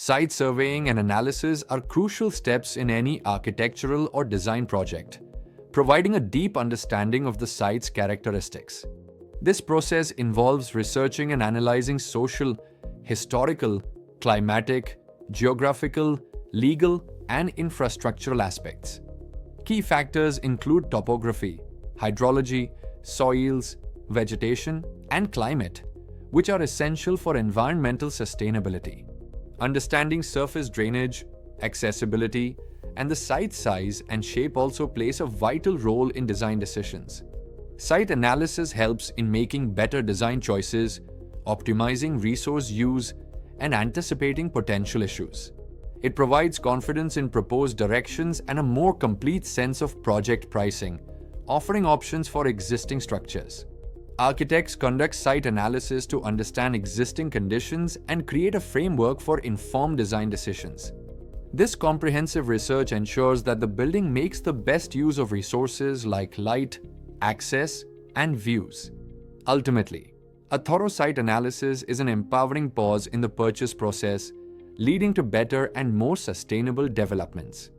Site surveying and analysis are crucial steps in any architectural or design project, providing a deep understanding of the site's characteristics. This process involves researching and analyzing social, historical, climatic, geographical, legal, and infrastructural aspects. Key factors include topography, hydrology, soils, vegetation, and climate, which are essential for environmental sustainability. Understanding surface drainage, accessibility, and the site size and shape also plays a vital role in design decisions. Site analysis helps in making better design choices, optimizing resource use, and anticipating potential issues. It provides confidence in proposed directions and a more complete sense of project pricing, offering options for existing structures. Architects conduct site analysis to understand existing conditions and create a framework for informed design decisions. This comprehensive research ensures that the building makes the best use of resources like light, access, and views. Ultimately, a thorough site analysis is an empowering pause in the purchase process, leading to better and more sustainable developments.